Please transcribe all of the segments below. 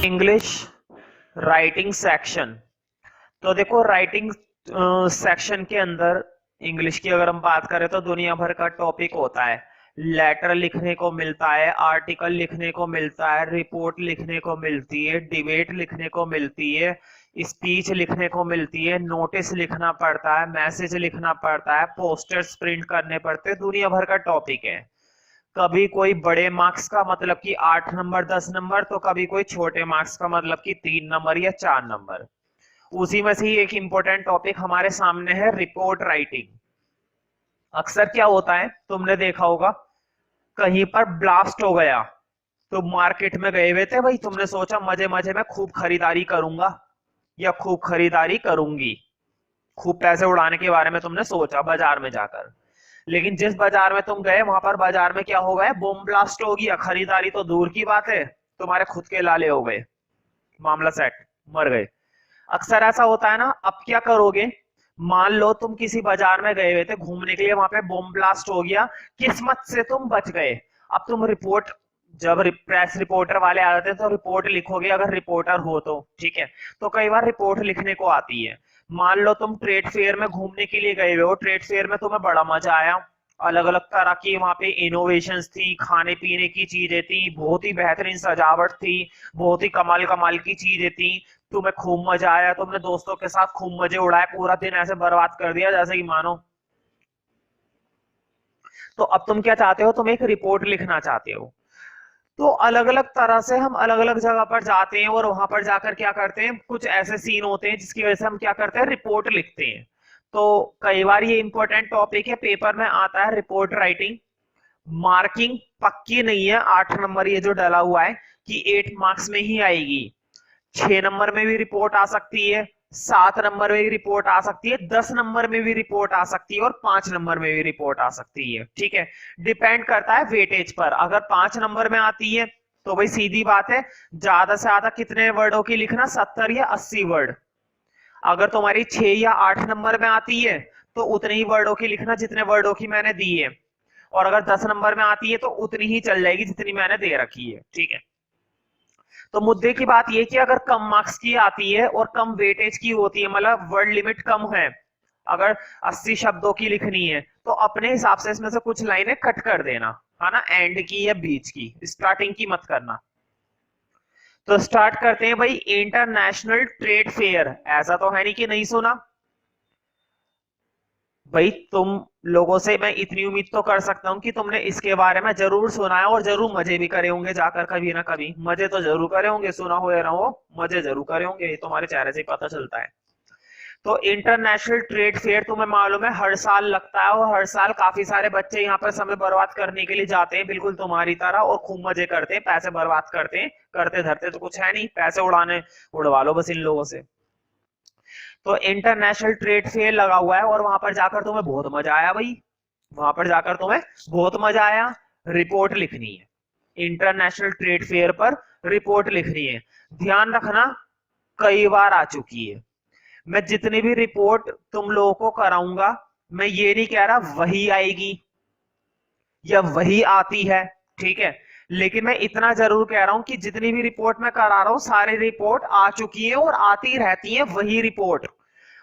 English writing section. तो देखो writing section के अंदर इंग्लिश की अगर हम बात करें तो दुनिया भर का टॉपिक होता है। लेटर लिखने को मिलता है, आर्टिकल लिखने को मिलता है, रिपोर्ट लिखने को मिलती है, डिबेट लिखने को मिलती है, स्पीच लिखने को मिलती है, नोटिस लिखना पड़ता है, मैसेज लिखना पड़ता है, पोस्टर्स प्रिंट करने पड़ते हैं। दुनिया भर का टॉपिक है। कभी कोई बड़े मार्क्स का मतलब कि 8 नंबर 10 नंबर, तो कभी कोई छोटे मार्क्स का मतलब कि 3 नंबर या 4 नंबर। उसी में से ही एक इंपॉर्टेंट टॉपिक हमारे सामने है रिपोर्ट राइटिंग। अक्सर क्या होता है, तुमने देखा होगा कहीं पर ब्लास्ट हो गया, तो मार्केट में गए हुए थे भाई, तुमने सोचा मजे मजे में खूब खरीदारी करूंगा या खूब खरीदारी करूंगी, खूब पैसे उड़ाने के बारे में तुमने सोचा बाजार में जाकर। लेकिन जिस बाजार में तुम गए वहां पर बाजार में क्या हो गया, बम ब्लास्ट हो गया। खरीदारी तो दूर की बात है, तुम्हारे खुद के लाले हो गए, मामला सेट, मर गए। अक्सर ऐसा होता है ना। अब क्या करोगे, मान लो तुम किसी बाजार में गए हुए थे घूमने के लिए, वहां पे बम ब्लास्ट हो गया, किस्मत से तुम बच गए। अब तुम रिपोर्ट, जब प्रेस रिपोर्टर वाले आ जाते हैं तो रिपोर्ट लिखोगे, अगर रिपोर्टर हो तो ठीक है। तो कई बार रिपोर्ट लिखने को आती है। मान लो तुम ट्रेड फेयर में घूमने के लिए गए हुए हो, ट्रेड फेयर में तुम्हें बड़ा मजा आया, अलग अलग तरह की वहां पे इनोवेशंस थी, खाने पीने की चीजें थी, बहुत ही बेहतरीन सजावट थी, बहुत ही कमाल कमाल की चीजें थी, तुम्हें खूब मजा आया, तुमने दोस्तों के साथ खूब मजे उड़ाए, पूरा दिन ऐसे बर्बाद कर दिया जैसे कि मानो। तो अब तुम क्या चाहते हो, तुम एक रिपोर्ट लिखना चाहते हो। तो अलग अलग तरह से हम अलग अलग जगह पर जाते हैं और वहां पर जाकर क्या करते हैं, कुछ ऐसे सीन होते हैं जिसकी वजह से हम क्या करते हैं, रिपोर्ट लिखते हैं। तो कई बार ये इंपॉर्टेंट टॉपिक है, पेपर में आता है रिपोर्ट राइटिंग। मार्किंग पक्की नहीं है, 8 नंबर ये जो डला हुआ है कि 8 मार्क्स में ही आएगी। 6 नंबर में भी रिपोर्ट आ सकती है, 7 नंबर में भी रिपोर्ट आ सकती है, 10 नंबर में भी रिपोर्ट आ सकती है और 5 नंबर में भी रिपोर्ट आ सकती है। ठीक है, डिपेंड करता है वेटेज पर। अगर 5 नंबर में आती है तो भाई सीधी बात है, ज्यादा से ज्यादा कितने वर्डों की लिखना, 70 या 80 वर्ड। अगर तुम्हारी 6 या 8 नंबर में आती है तो उतने ही वर्डों की लिखना जितने वर्डों की मैंने दी है। और अगर 10 नंबर में आती है तो उतनी ही चल जाएगी जितनी मैंने दे रखी है। ठीक है, तो मुद्दे की बात यह कि अगर कम मार्क्स की आती है और कम वेटेज की होती है, मतलब वर्ड लिमिट कम है, अगर 80 शब्दों की लिखनी है तो अपने हिसाब से इसमें से कुछ लाइनें कट कर देना, है ना, एंड की या बीच की, स्टार्टिंग की मत करना। तो स्टार्ट करते हैं भाई, इंटरनेशनल ट्रेड फेयर। ऐसा तो है नहीं कि नहीं सुना भाई, तुम लोगों से मैं इतनी उम्मीद तो कर सकता हूं कि तुमने इसके बारे में जरूर सुना है और जरूर मजे भी करे होंगे जाकर, कभी ना कभी मजे तो जरूर करे होंगे, सुना हो या ना हो, मजे जरूर करे होंगे, ये तुम्हारे चेहरे से ही पता चलता है। तो इंटरनेशनल ट्रेड फेयर तुम्हें मालूम है हर साल लगता है, और हर साल काफी सारे बच्चे यहाँ पर समय बर्बाद करने के लिए जाते हैं, बिल्कुल तुम्हारी तरह, और खूब मजे करते हैं, पैसे बर्बाद करते हैं, करते धरते तो कुछ है नहीं, पैसे उड़ाने उड़वा लो बस इन लोगों से। तो इंटरनेशनल ट्रेड फेयर लगा हुआ है और वहां पर जाकर तुम्हें बहुत मजा आया भाई, वहां पर जाकर तुम्हें बहुत मजा आया। रिपोर्ट लिखनी है इंटरनेशनल ट्रेड फेयर पर, रिपोर्ट लिखनी है। ध्यान रखना, कई बार आ चुकी है। मैं जितनी भी रिपोर्ट तुम लोगों को कराऊंगा, मैं ये नहीं कह रहा वही आएगी या वही आती है, ठीक है, लेकिन मैं इतना जरूर कह रहा हूं कि जितनी भी रिपोर्ट मैं करा रहा हूं सारी रिपोर्ट आ चुकी है और आती रहती है वही रिपोर्ट।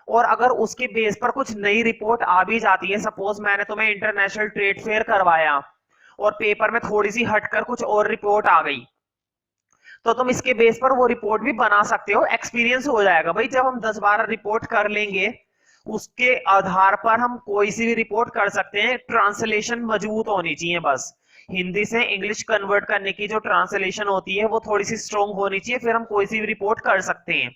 और अगर उसके बेस पर कुछ नई रिपोर्ट आ भी जाती है, सपोज मैंने तुम्हें इंटरनेशनल ट्रेड फेयर करवाया और पेपर में थोड़ी सी हटकर कुछ और रिपोर्ट आ गई, तो तुम इसके बेस पर वो रिपोर्ट भी बना सकते हो, एक्सपीरियंस हो जाएगा भाई। जब हम 10-12 रिपोर्ट कर लेंगे उसके आधार पर हम कोई सी भी रिपोर्ट कर सकते हैं। ट्रांसलेशन मजबूत होनी चाहिए बस, हिंदी से इंग्लिश कन्वर्ट करने की जो ट्रांसलेशन होती है वो थोड़ी सी स्ट्रोंग होनी चाहिए, फिर हम कोई सी भी रिपोर्ट कर सकते हैं।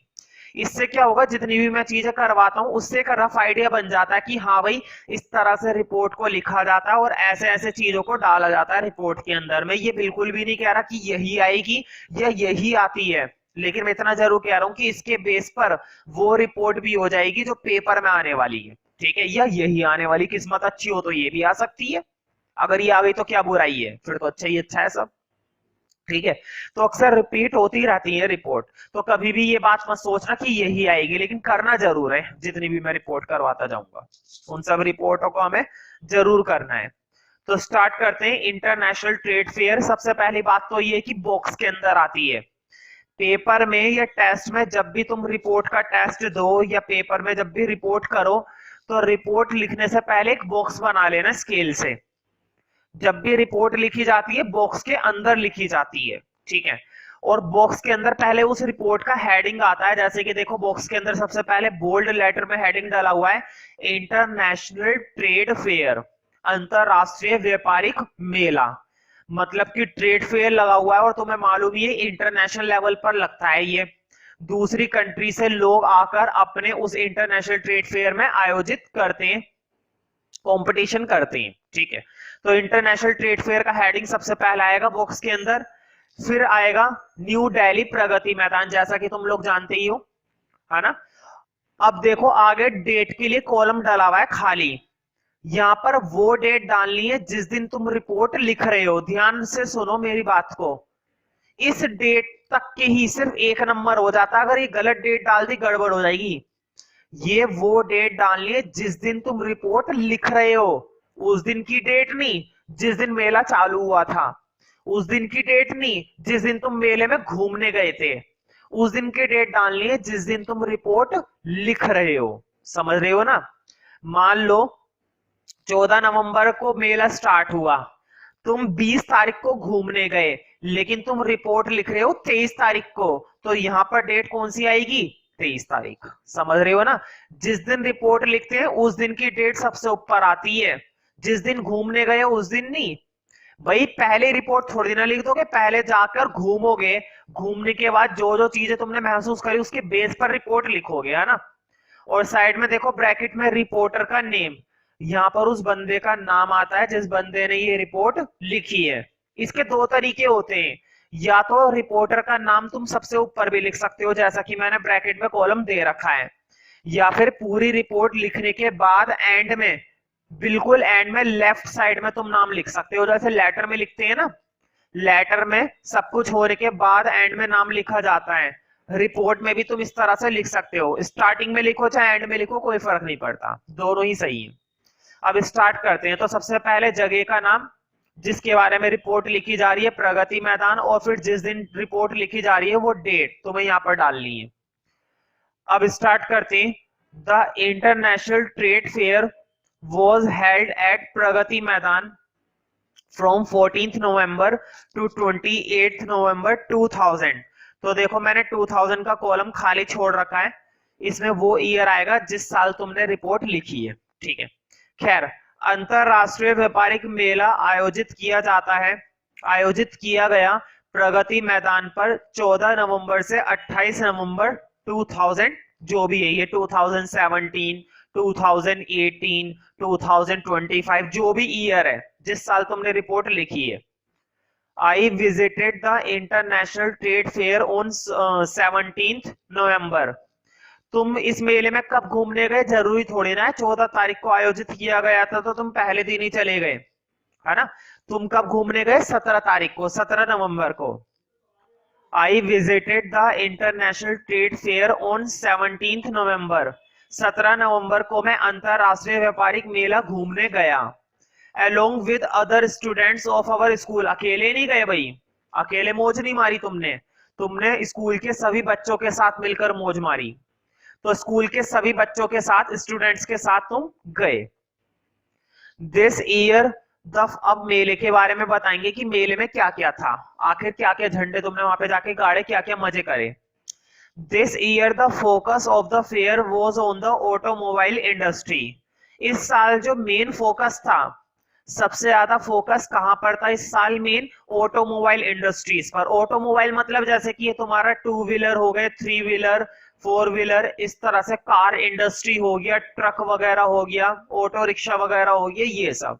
इससे क्या होगा, जितनी भी मैं चीजें करवाता हूँ उससे एक रफ आइडिया बन जाता है कि हाँ भाई इस तरह से रिपोर्ट को लिखा जाता है और ऐसे ऐसे चीजों को डाला जाता है रिपोर्ट के अंदर। मैं ये बिल्कुल भी नहीं कह रहा कि यही आएगी या यही आती है, लेकिन मैं इतना जरूर कह रहा हूँ कि इसके बेस पर वो रिपोर्ट भी हो जाएगी जो पेपर में आने वाली है। ठीक है, या यही आने वाली, किस्मत अच्छी हो तो ये भी आ सकती है, अगर ये आ गई तो क्या बुराई है, फिर तो अच्छा ही अच्छा है सब। ठीक है, तो अक्सर रिपीट होती रहती है रिपोर्ट, तो कभी भी ये बात मत सोचना कि यही आएगी, लेकिन करना जरूर है। जितनी भी मैं रिपोर्ट करवाता जाऊंगा उन सब रिपोर्टों को हमें जरूर करना है। तो स्टार्ट करते हैं इंटरनेशनल ट्रेड फेयर। सबसे पहली बात तो ये कि बॉक्स के अंदर आती है, पेपर में या टेस्ट में जब भी तुम रिपोर्ट का टेस्ट दो या पेपर में जब भी रिपोर्ट करो, तो रिपोर्ट लिखने से पहले एक बॉक्स बना लेना स्केल से। जब भी रिपोर्ट लिखी जाती है बॉक्स के अंदर लिखी जाती है, ठीक है। और बॉक्स के अंदर पहले उस रिपोर्ट का हेडिंग आता है, जैसे कि देखो बॉक्स के अंदर सबसे पहले बोल्ड लेटर में हेडिंग डाला हुआ है इंटरनेशनल ट्रेड फेयर, अंतरराष्ट्रीय व्यापारिक मेला। मतलब कि ट्रेड फेयर लगा हुआ है और तुम्हें मालूम ही है इंटरनेशनल लेवल पर लगता है ये। दूसरी कंट्री से लोग आकर अपने उस इंटरनेशनल ट्रेड फेयर में आयोजित करते हैं, कंपटीशन करते हैं, ठीक है। तो इंटरनेशनल ट्रेड फेयर का हेडिंग सबसे पहला आएगा बॉक्स के अंदर। फिर आएगा न्यू दिल्ली प्रगति मैदान, जैसा कि तुम लोग जानते ही हो, है ना। अब देखो आगे डेट के लिए कॉलम डाला हुआ है खाली। यहां पर वो डेट डालनी है जिस दिन तुम रिपोर्ट लिख रहे हो। ध्यान से सुनो मेरी बात को, इस डेट तक के ही सिर्फ एक नंबर हो जाता, अगर ये गलत डेट डाल दी गड़बड़ हो जाएगी। ये वो डेट डालनी है जिस दिन तुम रिपोर्ट लिख रहे हो, उस दिन की डेट नहीं जिस दिन मेला चालू हुआ था, उस दिन की डेट नहीं जिस दिन तुम मेले में घूमने गए थे, उस दिन की डेट डालनी है जिस दिन तुम रिपोर्ट लिख रहे हो। समझ रहे हो ना। मान लो 14 नवंबर को मेला स्टार्ट हुआ, तुम 20 तारीख को घूमने गए, लेकिन तुम रिपोर्ट लिख रहे हो 23 तारीख को, तो यहां पर डेट कौन सी आएगी? 23 तारीख। समझ रहे हो ना। जिस दिन रिपोर्ट लिखते हैं उस दिन की डेट सबसे ऊपर आती है, जिस दिन घूमने गए उस दिन नहीं। भाई पहले रिपोर्ट थोड़ी ना लिख दोगे, पहले जाकर घूमोगे, घूमने के बाद जो जो चीजें तुमने महसूस करी उसके बेस पर रिपोर्ट लिखोगे, है ना। और साइड में देखो ब्रैकेट में रिपोर्टर का नेम, यहाँ पर उस बंदे का नाम आता है जिस बंदे ने ये रिपोर्ट लिखी है। इसके दो तरीके होते हैं, या तो रिपोर्टर का नाम तुम सबसे ऊपर भी लिख सकते हो जैसा कि मैंने ब्रैकेट में कॉलम दे रखा है, या फिर पूरी रिपोर्ट लिखने के बाद एंड में, बिल्कुल एंड में लेफ्ट साइड में तुम नाम लिख सकते हो, जैसे लेटर में लिखते हैं ना, लेटर में सब कुछ होने के बाद एंड में नाम लिखा जाता है। रिपोर्ट में भी तुम इस तरह से लिख सकते हो, स्टार्टिंग में लिखो चाहे एंड में लिखो, कोई फर्क नहीं पड़ता, दोनों ही सही है। अब स्टार्ट करते हैं। तो सबसे पहले जगह का नाम जिसके बारे में रिपोर्ट लिखी जा रही है, प्रगति मैदान, और फिर जिस दिन रिपोर्ट लिखी जा रही है वो डेट तुम्हें यहाँ पर डालनी है। अब स्टार्ट करते हैं। The international trade fair was held at Pragati Maidan from 14th November to 28th नवंबर 2000। तो देखो मैंने 2000 का कॉलम खाली छोड़ रखा है, इसमें वो ईयर आएगा जिस साल तुमने रिपोर्ट लिखी है, ठीक है। खैर, अंतरराष्ट्रीय व्यापारिक मेला आयोजित किया गया प्रगति मैदान पर 14 नवंबर से 28 नवंबर 2000, जो भी है ये 2017, 2018, 2025, जो भी ईयर है जिस साल तुमने रिपोर्ट लिखी है। I visited the International Trade Fair on 17th नवंबर। तुम इस मेले में कब घूमने गए जरूरी थोड़ी ना है 14 तारीख को आयोजित किया गया था तो तुम पहले दिन ही चले गए, है ना। तुम कब घूमने गए? 17 तारीख को, 17 नवंबर को। I visited the International Trade Fair on 17th नवंबर। 17 नवंबर को मैं अंतरराष्ट्रीय व्यापारिक मेला घूमने गया। Along with other students of our school। अकेले नहीं गए भाई, अकेले मौज नहीं मारी तुमने स्कूल के सभी बच्चों के साथ मिलकर मौज मारी। तो स्कूल के सभी बच्चों के साथ, स्टूडेंट्स के साथ तुम गए। दिस ईयर अब मेले के बारे में बताएंगे कि मेले में क्या क्या था, आखिर क्या क्या झंडे तुमने वहां पे जाके गाड़े, क्या क्या मजे करे। This year the focus of the fair was on the automobile industry. इस साल जो मेन फोकस था, सबसे ज्यादा फोकस कहां पर था इस साल? मेन ऑटोमोबाइल इंडस्ट्रीज पर। ऑटोमोबाइल मतलब जैसे कि ये तुम्हारा 2 व्हीलर हो गए, 3 व्हीलर, 4 व्हीलर, इस तरह से कार इंडस्ट्री हो गया, ट्रक वगैरह हो गया, ऑटो रिक्शा वगैरह हो गया, ये सब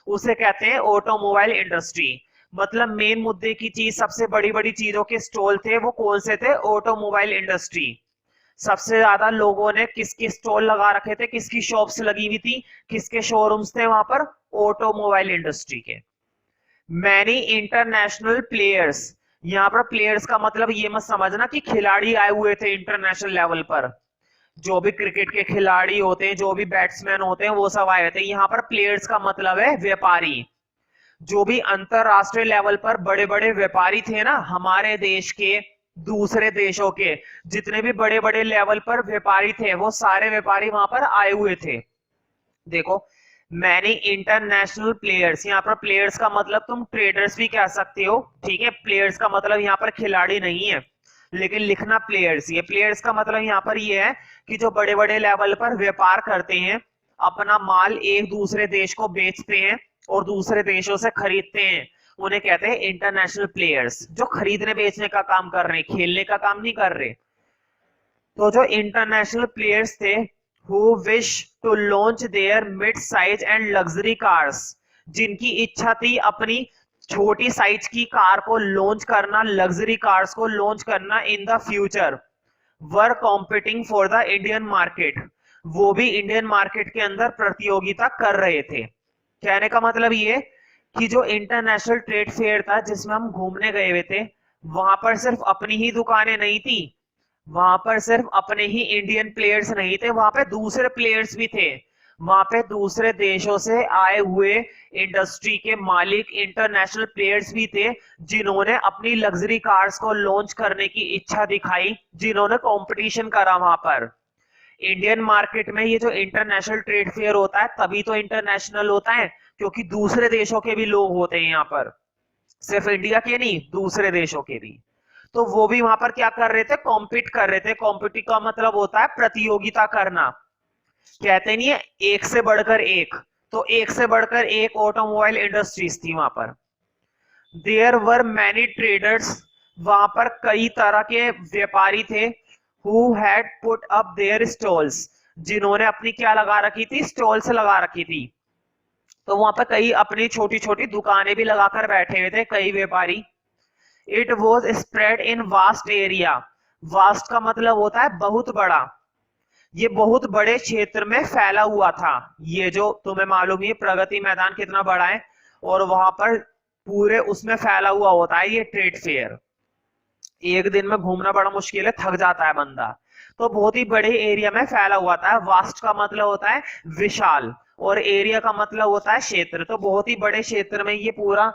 उसे कहते हैं ऑटोमोबाइल इंडस्ट्री। मतलब मेन मुद्दे की चीज, सबसे बड़ी बड़ी चीजों के स्टॉल थे, वो कौन से थे? Automobile industry. सबसे ज्यादा लोगों ने किसके स्टॉल लगा रखे थे, किसकी शॉप्स लगी हुई थी, किसके शोरूम्स थे वहां पर? ऑटोमोबाइल इंडस्ट्री के। मैनी इंटरनेशनल प्लेयर्स, यहाँ पर प्लेयर्स का मतलब ये मत समझना कि खिलाड़ी आए हुए थे इंटरनेशनल लेवल पर, जो भी क्रिकेट के खिलाड़ी होते हैं, जो भी बैट्समैन होते हैं, वो सब आए थे। यहाँ पर प्लेयर्स का मतलब है व्यापारी। जो भी अंतरराष्ट्रीय लेवल पर बड़े बड़े व्यापारी थे ना हमारे देश के, दूसरे देशों के जितने भी बड़े बड़े लेवल पर व्यापारी थे वो सारे व्यापारी वहां पर आए हुए थे। देखो, मैनी इंटरनेशनल प्लेयर्स, यहाँ पर प्लेयर्स का मतलब तुम ट्रेडर्स भी कह सकते हो, ठीक है। प्लेयर्स का मतलब यहाँ पर खिलाड़ी नहीं है, लेकिन लिखना प्लेयर्स। ये प्लेयर्स का मतलब यहाँ पर ये है कि जो बड़े बड़े लेवल पर व्यापार करते हैं, अपना माल एक दूसरे देश को बेचते हैं और दूसरे देशों से खरीदते हैं, उन्हें कहते हैं इंटरनेशनल प्लेयर्स। जो खरीदने बेचने का काम कर रहे हैं, खेलने का काम नहीं कर रहे। तो जो इंटरनेशनल प्लेयर्स थे who wish to launch their mid size and luxury cars, जिनकी इच्छा थी अपनी छोटी साइज की कार को लॉन्च करना, लग्जरी कार्स को लॉन्च करना in the future, were competing for the Indian market, वो भी इंडियन मार्केट के अंदर प्रतियोगिता कर रहे थे। कहने का मतलब ये कि जो इंटरनेशनल ट्रेड फेयर था जिसमें हम घूमने गए हुए थे, वहां पर सिर्फ अपनी ही दुकानें नहीं थी, वहां पर सिर्फ अपने ही इंडियन प्लेयर्स नहीं थे, वहां पे दूसरे प्लेयर्स भी थे। वहां पे दूसरे देशों से आए हुए इंडस्ट्री के मालिक, इंटरनेशनल प्लेयर्स भी थे, जिन्होंने अपनी लग्जरी कार्स को लॉन्च करने की इच्छा दिखाई, जिन्होंने कंपटीशन करा वहां पर। इंडियन मार्केट में ये जो इंटरनेशनल ट्रेड फेयर होता है तभी तो इंटरनेशनल होता है, क्योंकि दूसरे देशों के भी लोग होते हैं यहाँ पर, सिर्फ इंडिया के नहीं, दूसरे देशों के भी। तो वो भी वहां पर क्या कर रहे थे, कॉम्पीट कर रहे थे। कॉम्पिटिट का मतलब होता है प्रतियोगिता करना। कहते नहीं है एक से बढ़कर एक, तो एक से बढ़कर एक ऑटोमोबाइल इंडस्ट्रीज थी वहां पर। देयर वर मैनी ट्रेडर्स, वहां पर कई तरह के व्यापारी थे, who had put up their stalls, जिन्होंने अपनी क्या लगा रखी थी, स्टॉल्स लगा रखी थी। तो वहां पर कई अपनी छोटी छोटी दुकानें भी लगाकर बैठे हुए थे कई व्यापारी। It was spread in vast area, vast का मतलब होता है बहुत बड़ा, ये बहुत बड़े क्षेत्र में फैला हुआ था। ये जो तुम्हें मालूम है प्रगति मैदान कितना बड़ा है, और वहां पर पूरे उसमें फैला हुआ होता है ये ट्रेड फेयर। एक दिन में घूमना बड़ा मुश्किल है, थक जाता है बंदा। तो बहुत ही बड़े एरिया में फैला हुआ था। वास्ट का मतलब होता है विशाल, और एरिया का मतलब होता है क्षेत्र। तो बहुत ही बड़े क्षेत्र में ये पूरा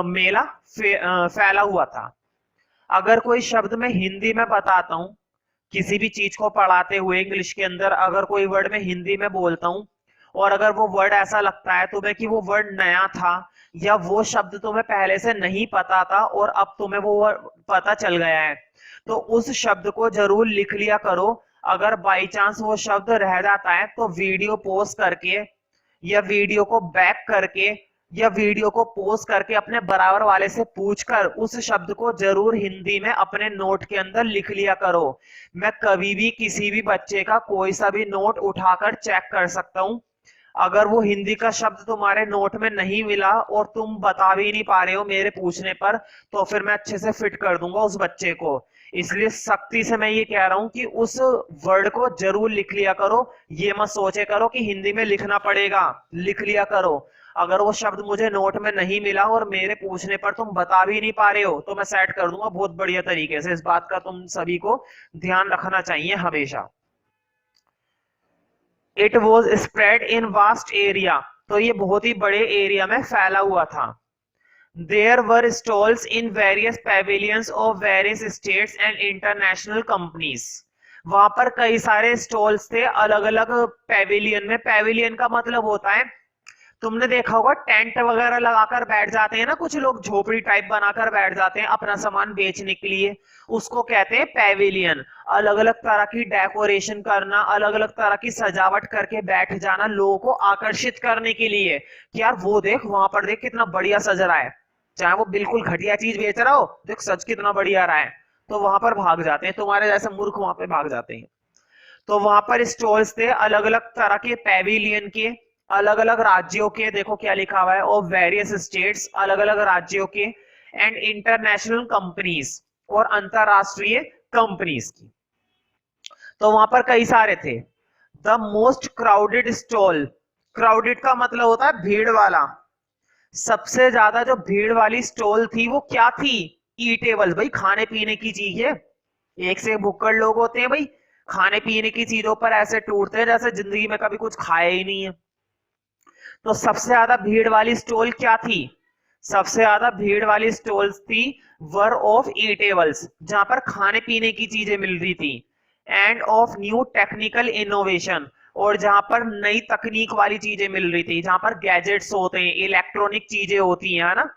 मेला फैला हुआ था। अगर कोई शब्द मैं हिंदी में बताता हूँ, किसी भी चीज को पढ़ाते हुए इंग्लिश के अंदर अगर कोई वर्ड मैं हिंदी में बोलता हूँ, और अगर वो वर्ड ऐसा लगता है तुम्हें कि वो वर्ड नया था, या वो शब्द तुम्हें पहले से नहीं पता था और अब तुम्हें वो पता चल गया है, तो उस शब्द को जरूर लिख लिया करो। अगर बाई चांस वो शब्द रह जाता है तो वीडियो पॉज करके, या वीडियो को बैक करके, या वीडियो को पोस्ट करके अपने बराबर वाले से पूछकर उस शब्द को जरूर हिंदी में अपने नोट के अंदर लिख लिया करो। मैं कभी भी किसी भी बच्चे का कोई सा भी नोट उठाकर चेक कर सकता हूँ। अगर वो हिंदी का शब्द तुम्हारे नोट में नहीं मिला और तुम बता भी नहीं पा रहे हो मेरे पूछने पर, तो फिर मैं अच्छे से फिट कर दूंगा उस बच्चे को। इसलिए सख्ती से मैं ये कह रहा हूं कि उस वर्ड को जरूर लिख लिया करो। ये मत सोचे करो कि हिंदी में लिखना पड़ेगा, लिख लिया करो। अगर वो शब्द मुझे नोट में नहीं मिला और मेरे पूछने पर तुम बता भी नहीं पा रहे हो, तो मैं सेट कर दूंगा बहुत बढ़िया तरीके से। इस बात का तुम सभी को ध्यान रखना चाहिए हमेशा। It was spread in vast area, तो ये बहुत ही बड़े एरिया में फैला हुआ था। There were stalls in various pavilions of various states and international companies, वहां पर कई सारे स्टॉल्स थे अलग अलग पेविलियन में। पेविलियन का मतलब होता है, तुमने देखा होगा टेंट वगैरह लगाकर बैठ जाते हैं ना कुछ लोग, झोपड़ी टाइप बनाकर बैठ जाते हैं अपना सामान बेचने के लिए, उसको कहते हैं पेविलियन। अलग अलग तरह की डेकोरेशन करना, अलग अलग तरह की सजावट करके बैठ जाना लोगों को आकर्षित करने के लिए कि यार वो देख, वहां पर देख कितना बढ़िया सज रहा है, चाहे वो बिल्कुल घटिया चीज बेच रहा हो, देख सच कितना बढ़िया रहा है। तो वहां पर भाग जाते हैं, तुम्हारे जैसे मूर्ख वहां पे भाग जाते हैं। तो वहां पर स्टॉल्स थे अलग अलग तरह के पेविलियन के, अलग अलग राज्यों के, देखो क्या लिखा हुआ है, ऑफ वेरियस स्टेट्स, अलग अलग राज्यों के, एंड इंटरनेशनल कंपनीज, और अंतरराष्ट्रीय कंपनीज की। तो वहां पर कई सारे थे। The most crowded stall, crowded का मतलब होता है भीड़ वाला। सबसे ज्यादा जो भीड़ वाली स्टॉल थी वो क्या थी, ईटेबल, भाई खाने पीने की चीज है। एक से भुक्कड़ लोग होते हैं भाई, खाने पीने की चीजों पर ऐसे टूटते हैं जैसे जिंदगी में कभी कुछ खाया ही नहीं है। तो सबसे ज्यादा भीड़ वाली स्टॉल क्या थी, सबसे ज्यादा भीड़ वाली स्टॉल्स थी वर ऑफ ईटेबल्स, जहां पर खाने पीने की चीजें मिल रही थी, end of new technical innovation, और जहां पर नई तकनीक वाली चीजें मिल रही थी, जहां पर गैजेट्स होते हैं, इलेक्ट्रॉनिक चीजें होती हैं, है ना,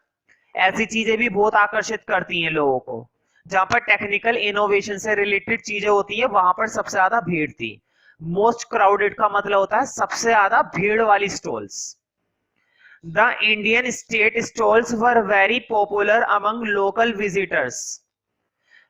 ऐसी चीजें भी बहुत आकर्षित करती हैं लोगों को। जहां पर टेक्निकल इनोवेशन से रिलेटेड चीजें होती है वहां पर सबसे ज्यादा भीड़ थी। मोस्ट क्राउडेड का मतलब होता है सबसे ज्यादा भीड़ वाली stalls. The Indian state stalls were very popular among local visitors.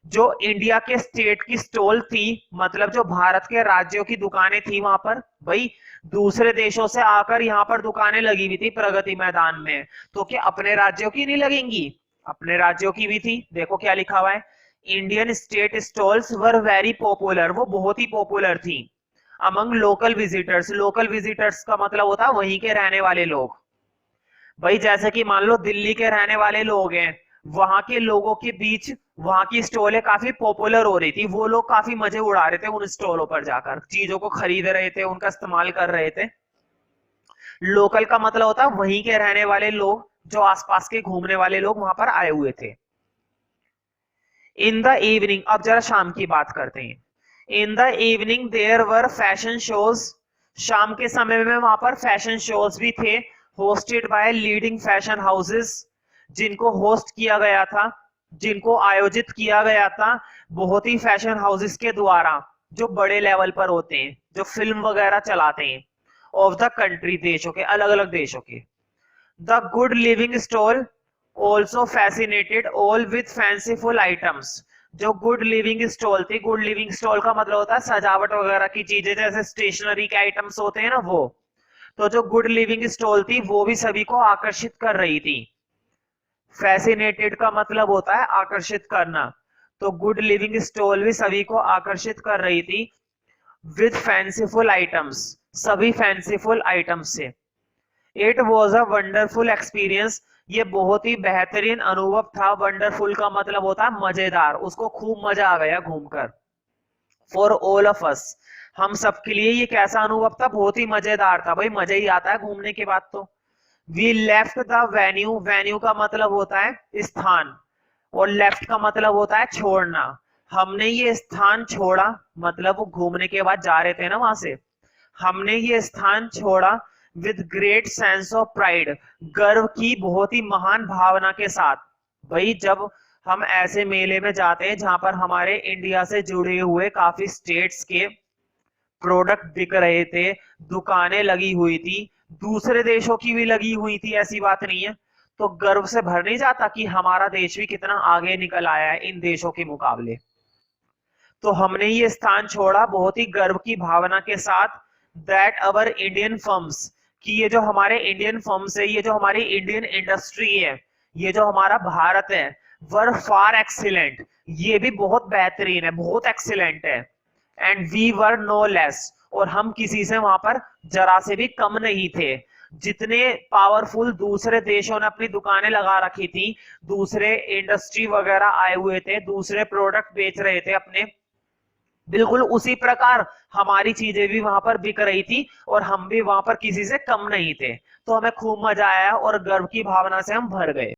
जो इंडिया के स्टेट की स्टॉल थी, मतलब जो भारत के राज्यों की दुकानें थी, वहां पर भाई दूसरे देशों से आकर यहाँ पर दुकानें लगी हुई थी प्रगति मैदान में, तो क्या अपने राज्यों की नहीं लगेंगी? अपने राज्यों की भी थी। देखो क्या लिखा हुआ है, Indian state stalls were very popular, वो बहुत ही पॉपुलर थी among local visitors. Local visitors का मतलब होता है वहीं के रहने वाले लोग। भाई जैसे कि मान लो दिल्ली के रहने वाले लोग हैं, वहां के लोगों के बीच वहां की स्टॉलें काफी पॉपुलर हो रही थी, वो लोग काफी मजे उड़ा रहे थे उन स्टॉलों पर जाकर, चीजों को खरीद रहे थे, उनका इस्तेमाल कर रहे थे। लोकल का मतलब होता है वहीं के रहने वाले लोग, जो आसपास के घूमने वाले लोग वहां पर आए हुए थे। इन द इवनिंग, अब जरा शाम की बात करते हैं। In the evening there were fashion shows, शाम के समय में वहां पर फैशन शोज भी थे, hosted by leading fashion houses, जिनको होस्ट किया गया था, जिनको आयोजित किया गया था बहुत ही फैशन हाउसेस के द्वारा, जो बड़े लेवल पर होते हैं, जो फिल्म वगैरह चलाते हैं, ऑफ द कंट्री, देशों के, अलग अलग देशों के। The good living stall also fascinated all with fanciful items. जो गुड लिविंग स्टॉल थी, गुड लिविंग स्टॉल का मतलब होता है सजावट वगैरह की चीजें, जैसे स्टेशनरी के आइटम्स होते हैं ना वो। तो जो गुड लिविंग स्टॉल थी वो भी सभी को आकर्षित कर रही थी। फैसिनेटेड का मतलब होता है आकर्षित करना, तो गुड लिविंग स्टॉल भी सभी को आकर्षित कर रही थी विथ फैंसीफुल आइटम्स, सभी फैंसीफुल आइटम्स से। It was a wonderful experience, ये बहुत ही बेहतरीन अनुभव था। वंडरफुल का मतलब होता है मजेदार, उसको खूब मजा आ गया घूमकर। फॉर ऑल ऑफ अस, हम सबके लिए ये कैसा अनुभव था? बहुत ही मजेदार था। भाई मजा ही आता है घूमने के बाद तो। We left the venue, venue का मतलब होता है स्थान, और लेफ्ट का मतलब होता है छोड़ना। हमने ये स्थान छोड़ा, मतलब वो घूमने के बाद जा रहे थे ना वहां से, हमने ये स्थान छोड़ा with great sense of pride, गर्व की बहुत ही महान भावना के साथ। भाई जब हम ऐसे मेले में जाते हैं जहां पर हमारे इंडिया से जुड़े हुए काफी स्टेट्स के प्रोडक्ट बिक रहे थे, दुकानें लगी हुई थी, दूसरे देशों की भी लगी हुई थी, ऐसी बात नहीं है, तो गर्व से भर नहीं जाता कि हमारा देश भी कितना आगे निकल आया है इन देशों के मुकाबले। तो हमने ये स्थान छोड़ा बहुत ही गर्व की भावना के साथ, दैट अवर इंडियन फर्म्स, कि ये जो हमारे इंडियन फर्म्स है, ये जो हमारी इंडियन इंडस्ट्री है, ये जो हमारा भारत है, वर फार एक्सीलेंट, ये भी बहुत बेहतरीन है, बहुत एक्सीलेंट है। And we were no less, और हम किसी से वहां पर जरा से भी कम नहीं थे। जितने पावरफुल दूसरे देशों ने अपनी दुकानें लगा रखी थी, दूसरे इंडस्ट्री वगैरह आए हुए थे, दूसरे प्रोडक्ट बेच रहे थे अपने, बिल्कुल उसी प्रकार हमारी चीजें भी वहां पर बिक रही थी, और हम भी वहां पर किसी से कम नहीं थे। तो हमें खूब मजा आया और गर्व की भावना से हम भर गए।